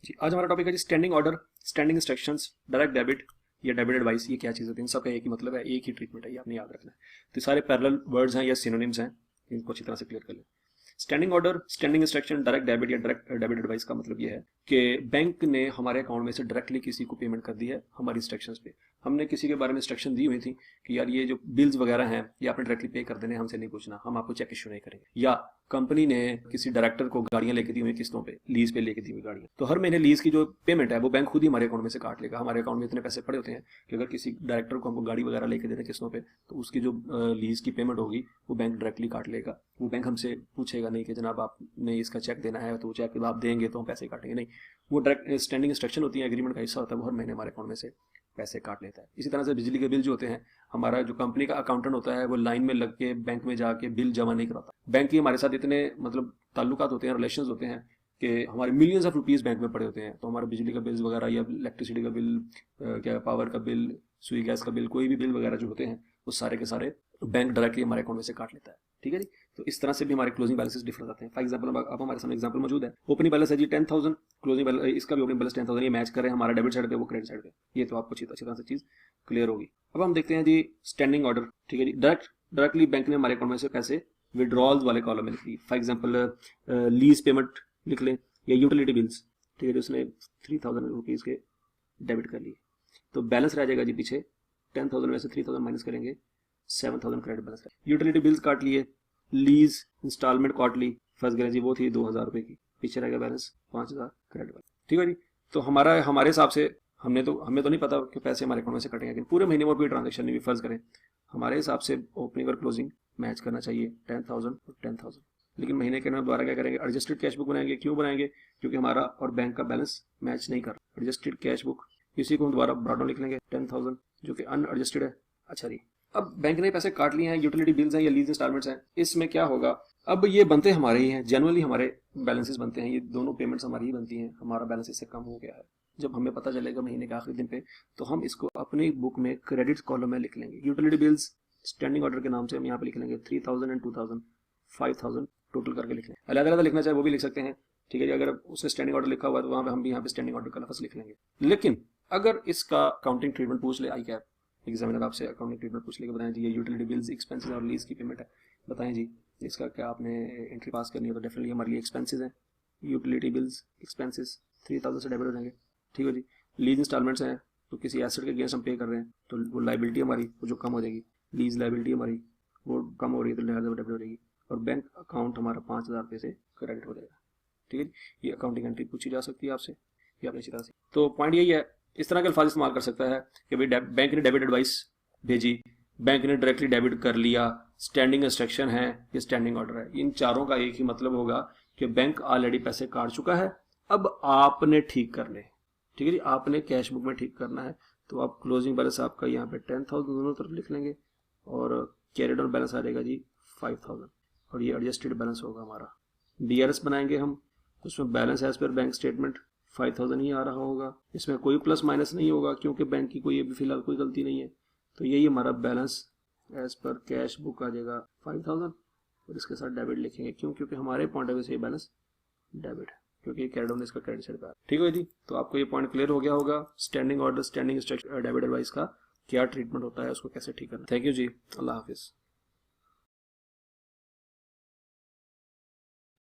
जी आज हमारा टॉपिक है जी standing order, standing instructions, direct debit या डेबिट एडवाइस। ये क्या चीज़ होती है? इन सबका एक ही मतलब है, एक ही ट्रीटमेंट है, ये आपने याद रखना है। तो सारे पैरेलल वर्ड्स हैं या सिनोनिम्स हैं, इनको अच्छी तरह से क्लियर कर लें। Standing order, standing instruction, direct debit या डायरेक्ट डेबिट एडवाइस का मतलब ये है कि बैंक ने हमारे अकाउंट में से डायरेक्टली किसी को पेमेंट कर दी है हमारी इंस्ट्रक्शंस पे। हमने किसी के बारे में इंस्ट्रक्शन दी हुई थी कि यार ये जो बिल्स वगैरह हैं ये आपने डायरेक्टली पे कर देने, हमसे नहीं पूछना, हम आपको चेक इशू नहीं करेंगे। या कंपनी ने किसी डायरेक्टर को गाड़ियां लेके दी हुई किस्तों पे, लीज पे लेके दी हुई गाड़ियां, तो हर महीने लीज की जो पेमेंट है वो बैंक खुद ही हमारे अकाउंट में से काट लेगा। हमारे अकाउंट में इतने पैसे पड़े होते हैं कि अगर किसी डायरेक्टर को हमको गाड़ी वगैरह लेके देना किस्तों पे, तो उसकी जो लीज की पेमेंट होगी वो बैंक डायरेक्टली काट लेगा। वो बैंक हमसे पूछेगा नहीं कि जनाब आपने इसका चेक देना है, तो चेक आप देंगे तो हम पैसे काटेंगे, नहीं। वो डायरेक्ट स्टैंडिंग इंस्ट्रक्शन होती है, एग्रीमेंट का हिस्सा होता है, वो हर महीने हमारे अकाउंट में से पैसे काट लेता है। इसी तरह से बिजली के बिल जो होते हैं, हमारा जो कंपनी का अकाउंटेंट होता है वो लाइन में लग के बैंक में जाके बिल जमा नहीं कराता। बैंक की हमारे साथ इतने मतलब ताल्लुकात होते हैं, रिलेशंस होते हैं कि हमारे मिलियंस ऑफ रुपीस बैंक में पड़े होते हैं। तो हमारा बिजली का बिल वगैरह या इलेक्ट्रिसिटी का बिल, क्या पावर का बिल, सुई गैस का बिल, कोई भी बिल वगैरह जो होते हैं वो सारे के सारे बैंक डायरेक्टली हमारे अकाउंट में से काट लेता है। ठीक है जी। तो इस तरह से भी हमारे क्लोजिंग बैलेंसेस डिफर जाते हैं। फॉर एग्जांपल अब हमारे सामने एग्जांपल मौजूद है, ओपनिंग बैलेंस है जी 10,000, क्लोजिंग बैलेंस इसका भी ओपनिंग बैलेंस 10,000, ये मैच करें हमारा डेबिट साइड पे वो क्रेडिट साइड पे, ये तो आपको अच्छी तरह से चीज क्लियर होगी। अब हम देखते हैं जी स्टैंडिंग ऑर्डर। ठीक है जी, डायरेक्टली बैंक ने हमारे अकाउंट में से पैसे विड्रॉल्स वाले कॉलम में लिख दी। फॉर एग्जाम्पल लीज पेमेंट लिख लें या यूटिलिटी बिल्स। ठीक है जी, उसने 3,000 रुपीज़ के डेबिट कर लिए, तो बैलेंस रह जाएगा जी पीछे 10,000 में से 3,000 माइनस करेंगे 7,000 क्रेडिट बैलेंस। यूटिलिटी बिल्स काट लिए, लीज इंस्टॉलमेंट काट ली, फर्स्ट गए जी वो थी 2,000 रुपये की, पीछे रहेगा बैलेंस 5,000 क्रेडिट बैलेंस। ठीक है जी। तो हमारे हिसाब से हमें तो नहीं पता कि पैसे हमारे अकाउंट में से कटेंगे, लेकिन पूरे महीने में कोई ट्रांजेक्शन नहीं भी फर्ज करें, हमारे हिसाब से ओपनिंग और क्लोजिंग मैच करना चाहिए 10,000 और 10,000। लेकिन महीने के अंदर दोबारा क्या करेंगे, एडजस्टेड कैश बुक बनाएंगे। क्यों बनाएंगे? क्योंकि हमारा और बैंक का बैलेंस मैच नहीं कर रहा। एडजस्टेड कैश बुक, इसी को हम दोबारा ब्रॉड लिख लेंगे 10,000 जो कि अनएडजस्टेड है। अच्छा जी, अब बैंक ने पैसे काट लिए हैं, यूटिलिटी बिल्स हैं या लीज इंस्टॉलमेंट्स हैं, इसमें क्या होगा? अब ये बनते हमारे ही हैं, जनरली हमारे बैलेंसेस बनते हैं, ये दोनों पेमेंट्स हमारी ही बनती हैं, हमारा बैलेंस इससे कम हो गया है। जब हमें पता चलेगा महीने के आखिरी दिन पे, तो हम इसको अपनी बुक में क्रेडिट कॉलम में लिख लेंगे। यूटिलिटी बिल्स स्टैंडिंग ऑर्डर के नाम से हम यहाँ पे लिख लेंगे 3,000 एंड 2,000, 5,000 टोटल करके लिख लेंगे। अलग अलग लिखना चाहे वो भी लिख सकते हैं। ठीक है जी, अगर उसने स्टैंडिंग ऑर्डर लिखा हुआ है तो वहाँ पे हम भी यहाँ पे स्टैंडिंग ऑर्डर का लफ्ज़ लिख लेंगे। लेकिन अगर इसका अकाउंटिंग ट्रीटमेंट पूछ ले आई कैप एग्जामिनर आपसे, अकाउंटिंग ट्रीटमेंट पूछ लेके बताएं जी ये यूटिलिटी बिल्स, एक्सपेंसेस और लीज की पेमेंट है, बताएं जी इसका क्या आपने एंट्री पास करनी है, तो डेफिनेटली हमारे लिए एक्सपेंसेस हैं। यूटिलिटी बिल्स एक्सपेंसेस 3,000 से डेबिट हो जाएंगे। ठीक है जी। लीज इंस्टॉलमेंट्स हैं तो किसी एसेट के अगेंस्ट हम पे कर रहे हैं, तो वो लाइबिलिटी हमारी वो जो कम हो जाएगी, लीज लाइबिलिटी हमारी वो कम हो रही है तो डेबिट हो जाएगी। और बैंक अकाउंट हमारा 5,000 रुपये से क्रेडिट हो जाएगा। ठीक है, ये अकाउंटिंग एंट्री पूछी जा सकती है आपसे, ये आपने अच्छी तरह से। तो पॉइंट यही है, इस तरह के अल्फाज इस्तेमाल कर सकता है कि भाई बैंक ने डेबिट एडवाइस भेजी, बैंक ने डायरेक्टली डेबिट कर लिया, स्टैंडिंग इंस्ट्रक्शन है, ये स्टैंडिंग ऑर्डर है। इन चारों का एक ही मतलब होगा कि बैंक ऑलरेडी पैसे काट चुका है, अब आपने ठीक कर ले। ठीक है जी, आपने कैश बुक में ठीक करना है। तो आप क्लोजिंग बैलेंस आपका यहाँ पे 10,000 दोनों तरफ लिख लेंगे और कैरिड ऑन बैलेंस आ जाएगा जी 5,000, और ये एडजस्टेड बैलेंस होगा हमारा। डीआरएस बनाएंगे हम, उसमें balance as per bank statement 5,000 ही आ रहा होगा, इसमें कोई प्लस माइनस नहीं होगा क्योंकि बैंक की कोई अभी फिलहाल कोई गलती नहीं है। तो यही हमारा बैलेंस एज पर कैश बुक आ जाएगा 5,000 और इसके साथ डेबिट लिखेंगे। क्यों? क्योंकि हमारे पॉइंट ऑफ व्यू से ये बैलेंस डेबिट है, क्योंकि कैरिड ऑन इसका क्रेडिट साइड पर। ठीक है जी, तो आपको ये पॉइंट क्लियर हो गया होगा standing order, standing instruction, debit advice का क्या ट्रीटमेंट होता है, उसको कैसे ठीक करना। थैंक यू जी, अल्लाह हाफिज़।